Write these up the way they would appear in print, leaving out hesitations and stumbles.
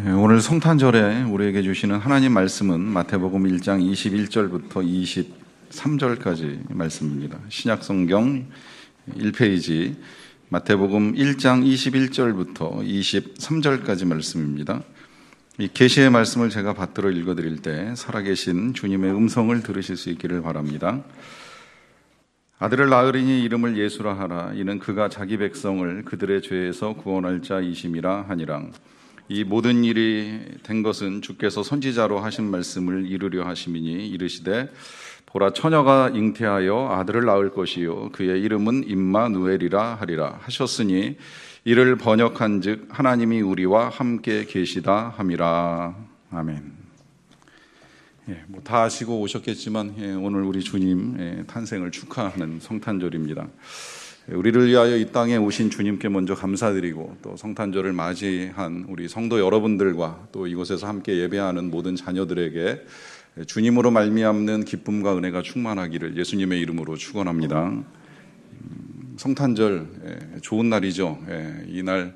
오늘 성탄절에 우리에게 주시는 하나님 말씀은 마태복음 1장 21절부터 23절까지 말씀입니다. 신약성경 1페이지 마태복음 1장 21절부터 23절까지 말씀입니다. 이 계시의 말씀을 제가 받들어 읽어드릴 때 살아계신 주님의 음성을 들으실 수 있기를 바랍니다. 아들을 낳으리니 이름을 예수라 하라. 이는 그가 자기 백성을 그들의 죄에서 구원할 자이심이라 하니라. 이 모든 일이 된 것은 주께서 선지자로 하신 말씀을 이루려 하심이니 이르시되 보라 처녀가 잉태하여 아들을 낳을 것이요 그의 이름은 임마누엘이라 하리라 하셨으니 이를 번역한즉 하나님이 우리와 함께 계시다 함이라. 아멘. 다 아시고 오셨겠지만 오늘 우리 주님 탄생을 축하하는 성탄절입니다. 우리를 위하여 이 땅에 오신 주님께 먼저 감사드리고 또 성탄절을 맞이한 우리 성도 여러분들과 또 이곳에서 함께 예배하는 모든 자녀들에게 주님으로 말미암는 기쁨과 은혜가 충만하기를 예수님의 이름으로 축원합니다. 성탄절 좋은 날이죠. 이날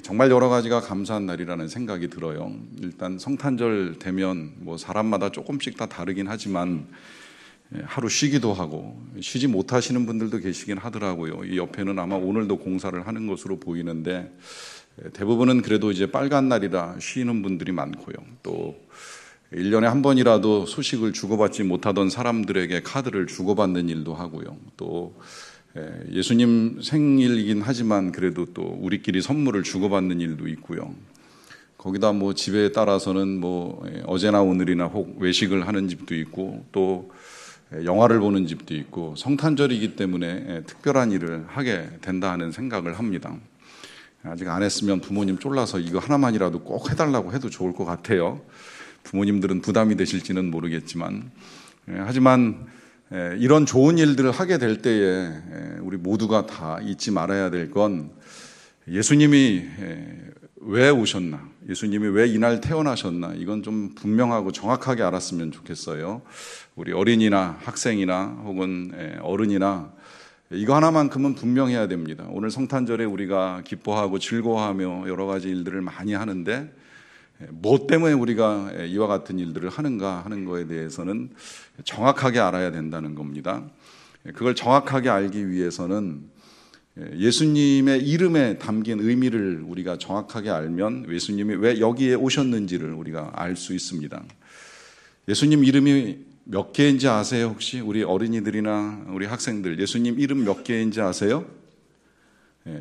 정말 여러 가지가 감사한 날이라는 생각이 들어요. 일단 성탄절 되면 사람마다 조금씩 다 다르긴 하지만 하루 쉬기도 하고 쉬지 못하시는 분들도 계시긴 하더라고요. 이 옆에는 아마 오늘도 공사를 하는 것으로 보이는데 대부분은 그래도 이제 빨간 날이라 쉬는 분들이 많고요. 또 1년에 한 번이라도 소식을 주고받지 못하던 사람들에게 카드를 주고받는 일도 하고요. 또 예수님 생일이긴 하지만 그래도 또 우리끼리 선물을 주고받는 일도 있고요. 거기다 집에 따라서는 어제나 오늘이나 혹 외식을 하는 집도 있고 또 영화를 보는 집도 있고 성탄절이기 때문에 특별한 일을 하게 된다 하는 생각을 합니다. 아직 안 했으면 부모님 쫄라서 이거 하나만이라도 꼭 해달라고 해도 좋을 것 같아요. 부모님들은 부담이 되실지는 모르겠지만 하지만 이런 좋은 일들을 하게 될 때에 우리 모두가 다 잊지 말아야 될 건 예수님이 왜 오셨나, 예수님이 왜 이날 태어나셨나, 이건 좀 분명하고 정확하게 알았으면 좋겠어요. 우리 어린이나 학생이나 혹은 어른이나 이거 하나만큼은 분명해야 됩니다. 오늘 성탄절에 우리가 기뻐하고 즐거워하며 여러 가지 일들을 많이 하는데 뭐 때문에 우리가 이와 같은 일들을 하는가 하는 거에 대해서는 정확하게 알아야 된다는 겁니다. 그걸 정확하게 알기 위해서는 예수님의 이름에 담긴 의미를 우리가 정확하게 알면 예수님이 왜 여기에 오셨는지를 우리가 알 수 있습니다. 예수님 이름이 몇 개인지 아세요? 혹시 우리 어린이들이나 우리 학생들 예수님 이름 몇 개인지 아세요?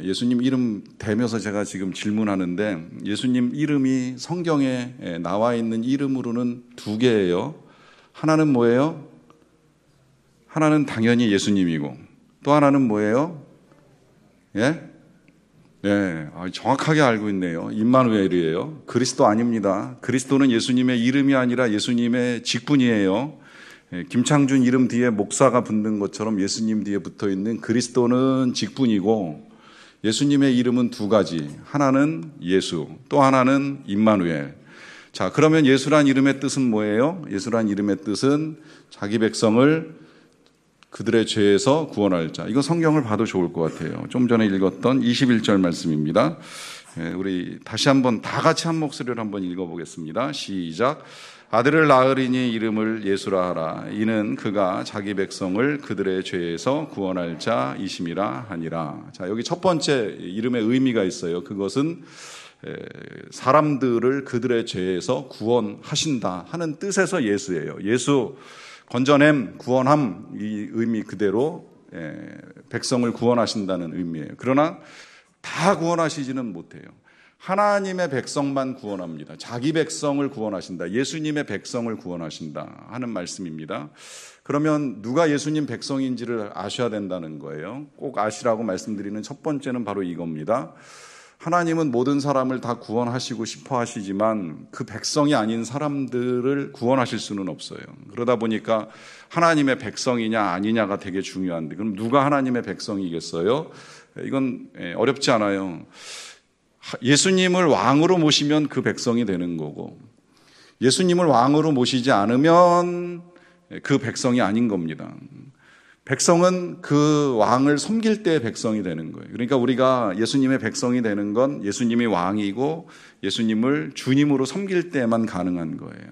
예수님 이름 대면서 제가 지금 질문하는데 예수님 이름이 성경에 나와 있는 이름으로는 2개예요. 하나는 뭐예요? 하나는 당연히 예수님이고 또 하나는 뭐예요? 정확하게 알고 있네요. 임마누엘이에요. 그리스도 아닙니다. 그리스도는 예수님의 이름이 아니라 예수님의 직분이에요. 김창준 이름 뒤에 목사가 붙는 것처럼 예수님 뒤에 붙어 있는 그리스도는 직분이고 예수님의 이름은 2가지. 하나는 예수, 또 하나는 임마누엘. 자, 그러면 예수란 이름의 뜻은 뭐예요? 예수란 이름의 뜻은 자기 백성을 그들의 죄에서 구원할 자. 이거 성경을 봐도 좋을 것 같아요. 좀 전에 읽었던 21절 말씀입니다. 우리 다시 한번 다 같이 한 목소리로 한번 읽어보겠습니다. 시작. 아들을 낳으리니 이름을 예수라 하라. 이는 그가 자기 백성을 그들의 죄에서 구원할 자이심이라 하니라. 자, 여기 첫 번째 이름의 의미가 있어요. 그것은 사람들을 그들의 죄에서 구원하신다 하는 뜻에서 예수예요. 예수, 건져냄, 구원함, 이 의미 그대로 백성을 구원하신다는 의미예요. 그러나 다 구원하시지는 못해요. 하나님의 백성만 구원합니다. 자기 백성을 구원하신다. 예수님의 백성을 구원하신다 하는 말씀입니다. 그러면 누가 예수님 백성인지를 아셔야 된다는 거예요. 꼭 아시라고 말씀드리는 첫 번째는 바로 이겁니다. 하나님은 모든 사람을 다 구원하시고 싶어 하시지만 그 백성이 아닌 사람들을 구원하실 수는 없어요. 그러다 보니까 하나님의 백성이냐 아니냐가 되게 중요한데 그럼 누가 하나님의 백성이겠어요? 이건 어렵지 않아요. 예수님을 왕으로 모시면 그 백성이 되는 거고 예수님을 왕으로 모시지 않으면 그 백성이 아닌 겁니다. 백성은 그 왕을 섬길 때 백성이 되는 거예요. 그러니까 우리가 예수님의 백성이 되는 건 예수님이 왕이고 예수님을 주님으로 섬길 때만 가능한 거예요.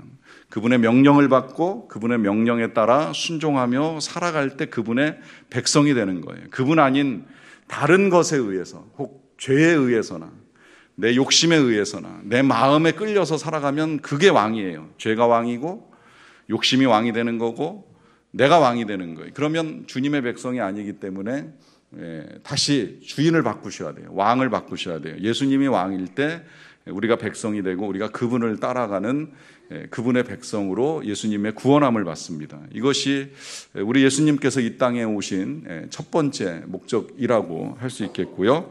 그분의 명령을 받고 그분의 명령에 따라 순종하며 살아갈 때 그분의 백성이 되는 거예요. 그분 아닌 다른 것에 의해서, 혹 죄에 의해서나 내 욕심에 의해서나 내 마음에 끌려서 살아가면 그게 왕이에요. 죄가 왕이고 욕심이 왕이 되는 거고 내가 왕이 되는 거예요. 그러면 주님의 백성이 아니기 때문에 다시 주인을 바꾸셔야 돼요. 왕을 바꾸셔야 돼요. 예수님이 왕일 때 우리가 백성이 되고 우리가 그분을 따라가는 그분의 백성으로 예수님의 구원함을 받습니다. 이것이 우리 예수님께서 이 땅에 오신 첫 번째 목적이라고 할 수 있겠고요.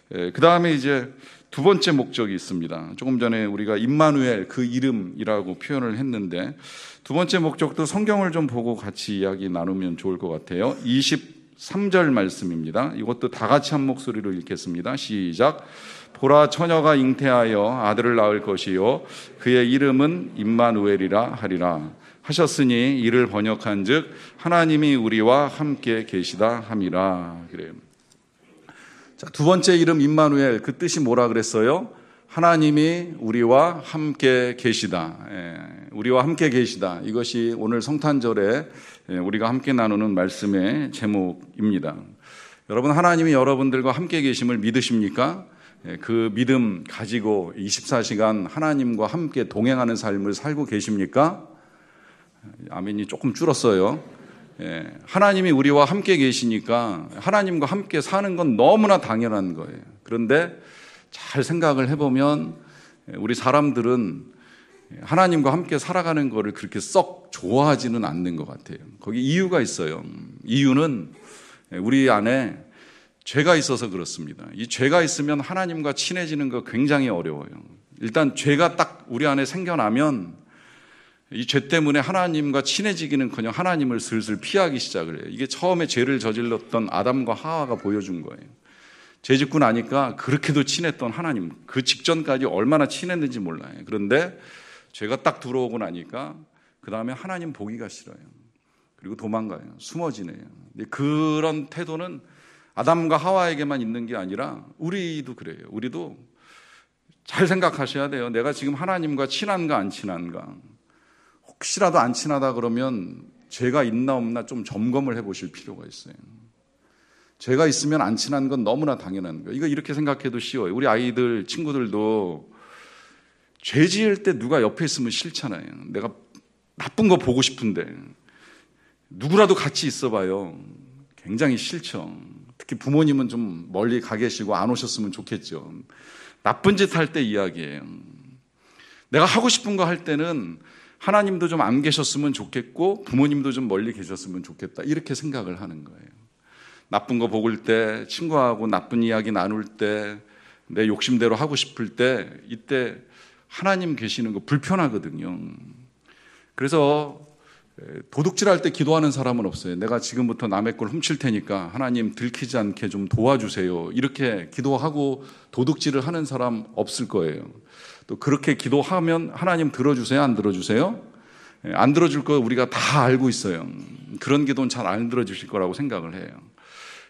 그 다음에 이제 두 번째 목적이 있습니다. 조금 전에 우리가 임마누엘, 그 이름이라고 표현을 했는데 두 번째 목적도 성경을 좀 보고 같이 이야기 나누면 좋을 것 같아요. 23절 말씀입니다. 이것도 다 같이 한 목소리로 읽겠습니다. 시작. 보라, 처녀가 잉태하여 아들을 낳을 것이요 그의 이름은 임마누엘이라 하리라 하셨으니 이를 번역한 즉 하나님이 우리와 함께 계시다 함이라. 그래요. 자, 두 번째 이름 임마누엘, 그 뜻이 뭐라 그랬어요? 하나님이 우리와 함께 계시다. 우리와 함께 계시다. 이것이 오늘 성탄절에 우리가 함께 나누는 말씀의 제목입니다. 여러분, 하나님이 여러분들과 함께 계심을 믿으십니까? 그 믿음 가지고 24시간 하나님과 함께 동행하는 삶을 살고 계십니까? 아멘이 조금 줄었어요. 하나님이 우리와 함께 계시니까 하나님과 함께 사는 건 너무나 당연한 거예요. 그런데 잘 생각을 해보면 우리 사람들은 하나님과 함께 살아가는 거를 그렇게 썩 좋아하지는 않는 것 같아요. 거기 이유가 있어요. 이유는 우리 안에 죄가 있어서 그렇습니다. 이 죄가 있으면 하나님과 친해지는 거 굉장히 어려워요. 일단 죄가 딱 우리 안에 생겨나면 이 죄 때문에 하나님과 친해지기는커녕 하나님을 슬슬 피하기 시작을 해요. 이게 처음에 죄를 저질렀던 아담과 하와가 보여준 거예요. 죄 짓고 나니까 그렇게도 친했던 하나님, 그 직전까지 얼마나 친했는지 몰라요. 그런데 죄가 딱 들어오고 나니까 그 다음에 하나님 보기가 싫어요. 그리고 도망가요. 숨어지네요. 근데 그런 태도는 아담과 하와에게만 있는 게 아니라 우리도 그래요. 우리도 잘 생각하셔야 돼요. 내가 지금 하나님과 친한가 안 친한가. 혹시라도 안 친하다 그러면 죄가 있나 없나 좀 점검을 해보실 필요가 있어요. 죄가 있으면 안 친한 건 너무나 당연한 거예요. 이거 이렇게 생각해도 쉬워요. 우리 아이들, 친구들도 죄 지을 때 누가 옆에 있으면 싫잖아요. 내가 나쁜 거 보고 싶은데 누구라도 같이 있어봐요. 굉장히 싫죠. 특히 부모님은 좀 멀리 가 계시고 안 오셨으면 좋겠죠. 나쁜 짓 할 때 이야기예요. 내가 하고 싶은 거 할 때는 하나님도 좀 안 계셨으면 좋겠고 부모님도 좀 멀리 계셨으면 좋겠다. 이렇게 생각을 하는 거예요. 나쁜 거 보일 때, 친구하고 나쁜 이야기 나눌 때, 내 욕심대로 하고 싶을 때 이때 하나님 계시는 거 불편하거든요. 그래서 도둑질할 때 기도하는 사람은 없어요. 내가 지금부터 남의 걸 훔칠 테니까 하나님 들키지 않게 좀 도와주세요. 이렇게 기도하고 도둑질을 하는 사람 없을 거예요. 또 그렇게 기도하면 하나님 들어주세요? 안 들어주세요? 안 들어줄 거 우리가 다 알고 있어요. 그런 기도는 잘 안 들어주실 거라고 생각을 해요.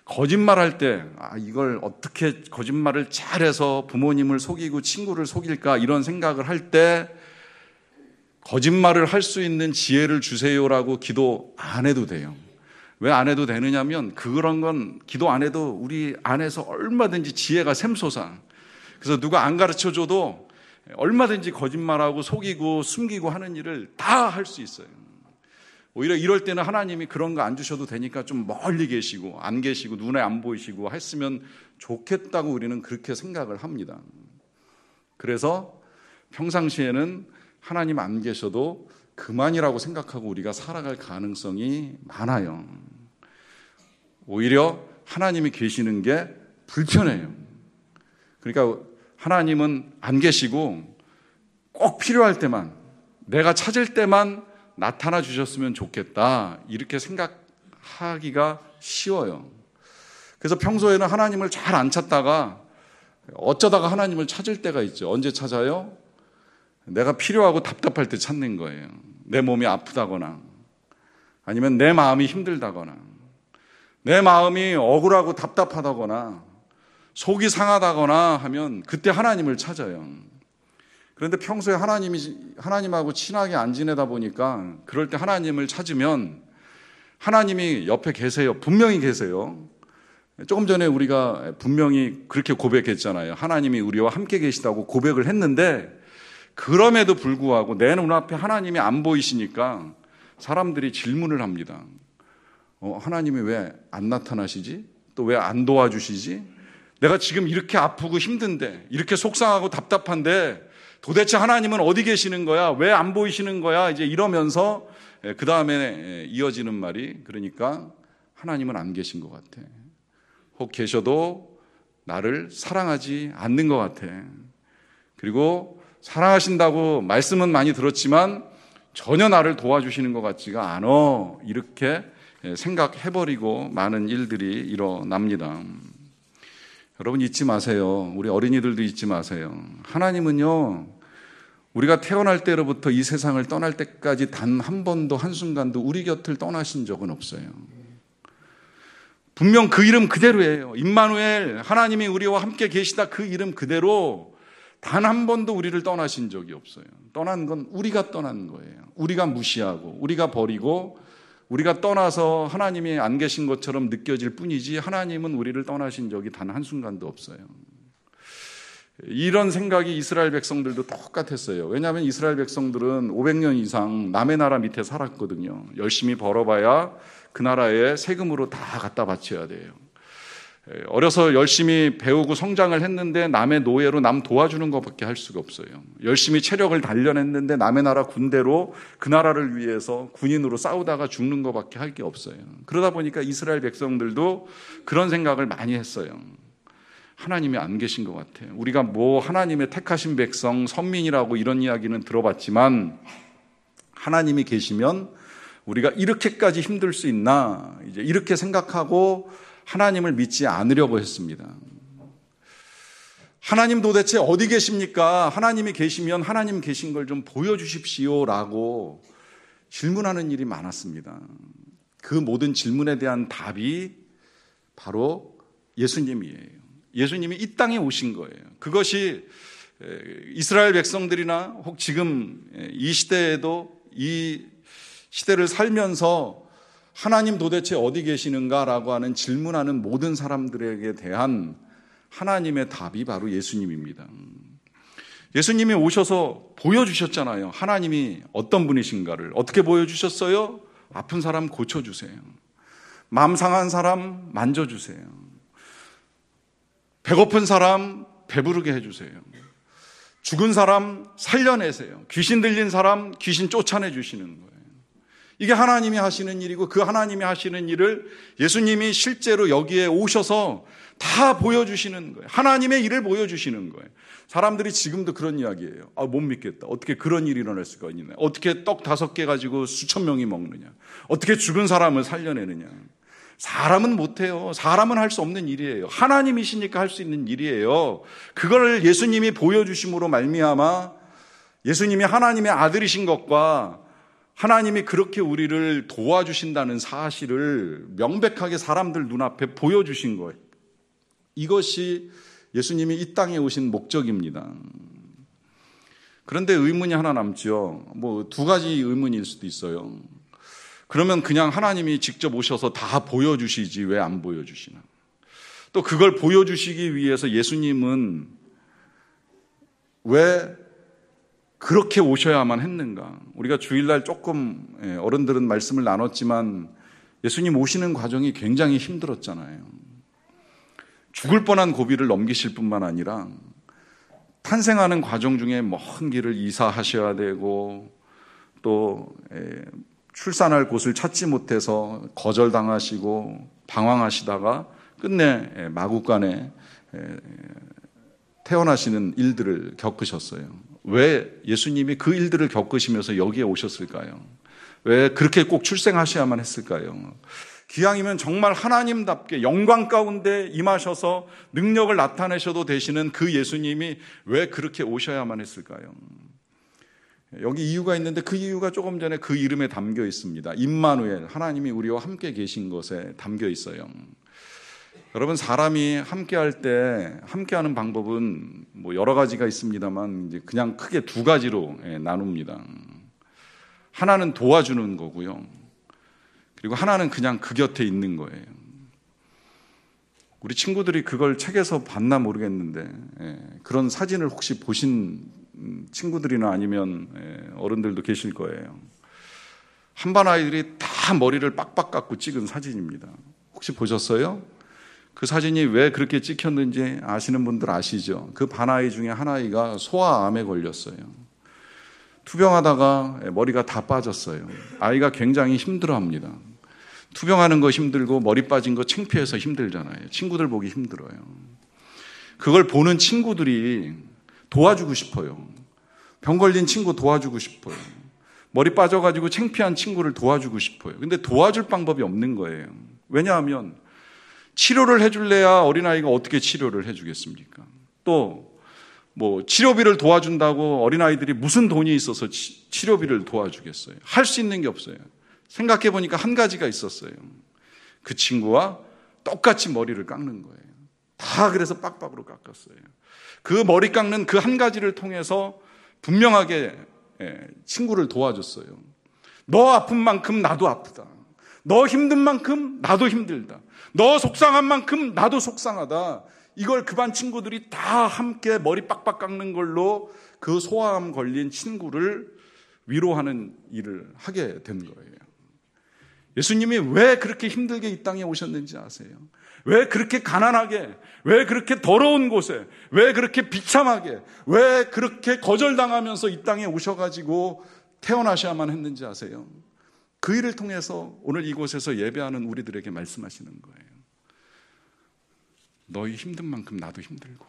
거짓말할 때 이걸 어떻게 거짓말을 잘해서 부모님을 속이고 친구를 속일까 이런 생각을 할 때 거짓말을 할 수 있는 지혜를 주세요라고 기도 안 해도 돼요. 왜 안 해도 되느냐면 그런 건 기도 안 해도 우리 안에서 얼마든지 지혜가 샘솟아. 그래서 누가 안 가르쳐줘도 얼마든지 거짓말하고 속이고 숨기고 하는 일을 다 할 수 있어요. 오히려 이럴 때는 하나님이 그런 거 안 주셔도 되니까 좀 멀리 계시고 안 계시고 눈에 안 보이시고 했으면 좋겠다고 우리는 그렇게 생각을 합니다. 그래서 평상시에는 하나님 안 계셔도 그만이라고 생각하고 우리가 살아갈 가능성이 많아요. 오히려 하나님이 계시는 게 불편해요. 그러니까 하나님은 안 계시고 꼭 필요할 때만, 내가 찾을 때만 나타나 주셨으면 좋겠다. 이렇게 생각하기가 쉬워요. 그래서 평소에는 하나님을 잘 안 찾다가 어쩌다가 하나님을 찾을 때가 있죠. 언제 찾아요? 내가 필요하고 답답할 때 찾는 거예요. 내 몸이 아프다거나 아니면 내 마음이 힘들다거나 내 마음이 억울하고 답답하다거나 속이 상하다거나 하면 그때 하나님을 찾아요. 그런데 평소에 하나님하고 친하게 안 지내다 보니까 그럴 때 하나님을 찾으면 하나님이 옆에 계세요. 분명히 계세요. 조금 전에 우리가 분명히 그렇게 고백했잖아요. 하나님이 우리와 함께 계시다고 고백을 했는데 그럼에도 불구하고 내 눈앞에 하나님이 안 보이시니까 사람들이 질문을 합니다. 하나님이 왜 안 나타나시지? 또 왜 안 도와주시지? 내가 지금 이렇게 아프고 힘든데, 이렇게 속상하고 답답한데 도대체 하나님은 어디 계시는 거야? 왜 안 보이시는 거야? 이제 이러면서 그 다음에 이어지는 말이, 그러니까 하나님은 안 계신 것 같아. 혹 계셔도 나를 사랑하지 않는 것 같아. 그리고 사랑하신다고 말씀은 많이 들었지만 전혀 나를 도와주시는 것 같지가 않아. 이렇게 생각해버리고 많은 일들이 일어납니다. 여러분 잊지 마세요. 우리 어린이들도 잊지 마세요. 하나님은요, 우리가 태어날 때로부터 이 세상을 떠날 때까지 단 한 번도 한순간도 우리 곁을 떠나신 적은 없어요. 분명 그 이름 그대로예요. 임마누엘, 하나님이 우리와 함께 계시다, 그 이름 그대로 단 한 번도 우리를 떠나신 적이 없어요. 떠난 건 우리가 떠난 거예요. 우리가 무시하고 우리가 버리고 우리가 떠나서 하나님이 안 계신 것처럼 느껴질 뿐이지 하나님은 우리를 떠나신 적이 단 한순간도 없어요. 이런 생각이 이스라엘 백성들도 똑같았어요. 왜냐하면 이스라엘 백성들은 500년 이상 남의 나라 밑에 살았거든요. 열심히 벌어봐야 그 나라에 세금으로 다 갖다 바쳐야 돼요. 어려서 열심히 배우고 성장을 했는데 남의 노예로 남 도와주는 것밖에 할 수가 없어요. 열심히 체력을 단련했는데 남의 나라 군대로 그 나라를 위해서 군인으로 싸우다가 죽는 것밖에 할 게 없어요. 그러다 보니까 이스라엘 백성들도 그런 생각을 많이 했어요. 하나님이 안 계신 것 같아요. 우리가 뭐 하나님의 택하신 백성, 선민이라고 이런 이야기는 들어봤지만 하나님이 계시면 우리가 이렇게까지 힘들 수 있나, 이제 이렇게 생각하고 하나님을 믿지 않으려고 했습니다. 하나님 도대체 어디 계십니까? 하나님이 계시면 하나님 계신 걸 좀 보여주십시오라고 질문하는 일이 많았습니다. 그 모든 질문에 대한 답이 바로 예수님이에요. 예수님이 이 땅에 오신 거예요. 그것이 이스라엘 백성들이나 혹 지금 이 시대에도 이 시대를 살면서 하나님 도대체 어디 계시는가라고 하는 질문하는 모든 사람들에게 대한 하나님의 답이 바로 예수님입니다. 예수님이 오셔서 보여주셨잖아요. 하나님이 어떤 분이신가를. 어떻게 보여주셨어요? 아픈 사람 고쳐주세요. 마음 상한 사람 만져주세요. 배고픈 사람 배부르게 해주세요. 죽은 사람 살려내세요. 귀신 들린 사람 귀신 쫓아내 주시는 거예요. 이게 하나님이 하시는 일이고 그 하나님이 하시는 일을 예수님이 실제로 여기에 오셔서 다 보여주시는 거예요. 하나님의 일을 보여주시는 거예요. 사람들이 지금도 그런 이야기예요. 못 믿겠다. 어떻게 그런 일이 일어날 수가 있냐. 어떻게 떡 5개 가지고 수천 명이 먹느냐. 어떻게 죽은 사람을 살려내느냐. 사람은 못해요. 사람은 할 수 없는 일이에요. 하나님이시니까 할 수 있는 일이에요. 그걸 예수님이 보여주심으로 말미암아 예수님이 하나님의 아들이신 것과 하나님이 그렇게 우리를 도와주신다는 사실을 명백하게 사람들 눈앞에 보여주신 거예요. 이것이 예수님이 이 땅에 오신 목적입니다. 그런데 의문이 하나 남죠. 뭐 2가지 의문일 수도 있어요. 그러면 그냥 하나님이 직접 오셔서 다 보여주시지 왜 안 보여주시나? 또 그걸 보여주시기 위해서 예수님은 왜 그렇게 오셔야만 했는가? 우리가 주일날 조금 어른들은 말씀을 나눴지만 예수님 오시는 과정이 굉장히 힘들었잖아요. 죽을 뻔한 고비를 넘기실 뿐만 아니라 탄생하는 과정 중에 먼 길을 이사하셔야 되고 또 출산할 곳을 찾지 못해서 거절당하시고 방황하시다가 끝내 마구간에 태어나시는 일들을 겪으셨어요. 왜 예수님이 그 일들을 겪으시면서 여기에 오셨을까요? 왜 그렇게 꼭 출생하셔야만 했을까요? 기왕이면 정말 하나님답게 영광 가운데 임하셔서 능력을 나타내셔도 되시는 그 예수님이 왜 그렇게 오셔야만 했을까요? 여기 이유가 있는데 그 이유가 조금 전에 그 이름에 담겨 있습니다. 임마누엘, 하나님이 우리와 함께 계신 것에 담겨 있어요. 여러분, 사람이 함께할 때 함께하는 방법은 뭐 여러 가지가 있습니다만 이제 그냥 크게 두 가지로 나눕니다. 하나는 도와주는 거고요. 그리고 하나는 그냥 그 곁에 있는 거예요. 우리 친구들이 그걸 책에서 봤나 모르겠는데 그런 사진을 혹시 보신 친구들이나 아니면 어른들도 계실 거예요. 한반 아이들이 다 머리를 빡빡 깎고 찍은 사진입니다. 혹시 보셨어요? 그 사진이 왜 그렇게 찍혔는지 아시는 분들 아시죠? 그 반 아이 중에 한 아이가 소아암에 걸렸어요. 투병하다가 머리가 다 빠졌어요. 아이가 굉장히 힘들어합니다. 투병하는 거 힘들고 머리 빠진 거 창피해서 힘들잖아요. 친구들 보기 힘들어요. 그걸 보는 친구들이 도와주고 싶어요. 병 걸린 친구 도와주고 싶어요. 머리 빠져가지고 창피한 친구를 도와주고 싶어요. 근데 도와줄 방법이 없는 거예요. 왜냐하면 치료를 해줄래야 어린아이가 어떻게 치료를 해주겠습니까? 또 뭐 치료비를 도와준다고 어린아이들이 무슨 돈이 있어서 치료비를 도와주겠어요? 할 수 있는 게 없어요. 생각해 보니까 한 가지가 있었어요. 그 친구와 똑같이 머리를 깎는 거예요. 다 그래서 빡빡으로 깎았어요. 그 머리 깎는 그 한 가지를 통해서 분명하게 친구를 도와줬어요. 너 아픈 만큼 나도 아프다. 너 힘든 만큼 나도 힘들다. 너 속상한 만큼 나도 속상하다. 이걸 그 반 친구들이 다 함께 머리 빡빡 깎는 걸로 그 소아암 걸린 친구를 위로하는 일을 하게 된 거예요. 예수님이 왜 그렇게 힘들게 이 땅에 오셨는지 아세요? 왜 그렇게 가난하게, 왜 그렇게 더러운 곳에, 왜 그렇게 비참하게, 왜 그렇게 거절당하면서 이 땅에 오셔가지고 태어나셔야만 했는지 아세요? 그 일을 통해서 오늘 이곳에서 예배하는 우리들에게 말씀하시는 거예요. 너희 힘든 만큼 나도 힘들고,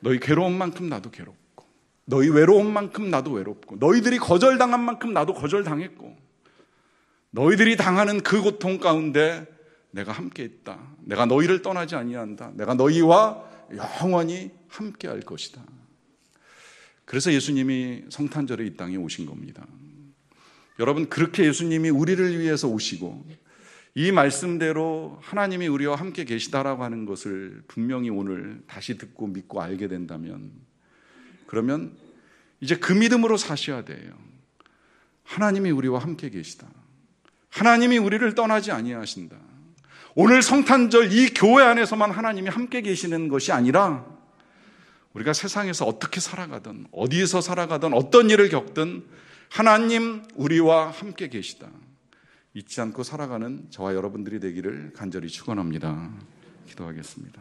너희 괴로운 만큼 나도 괴롭고, 너희 외로운 만큼 나도 외롭고, 너희들이 거절당한 만큼 나도 거절당했고, 너희들이 당하는 그 고통 가운데 내가 함께 있다. 내가 너희를 떠나지 아니한다. 내가 너희와 영원히 함께 할 것이다. 그래서 예수님이 성탄절에 이 땅에 오신 겁니다. 여러분, 그렇게 예수님이 우리를 위해서 오시고 이 말씀대로 하나님이 우리와 함께 계시다라고 하는 것을 분명히 오늘 다시 듣고 믿고 알게 된다면, 그러면 이제 그 믿음으로 사셔야 돼요. 하나님이 우리와 함께 계시다. 하나님이 우리를 떠나지 아니하신다. 오늘 성탄절 이 교회 안에서만 하나님이 함께 계시는 것이 아니라 우리가 세상에서 어떻게 살아가든 어디에서 살아가든 어떤 일을 겪든 하나님 우리와 함께 계시다. 잊지 않고 살아가는 저와 여러분들이 되기를 간절히 축원합니다. 기도하겠습니다.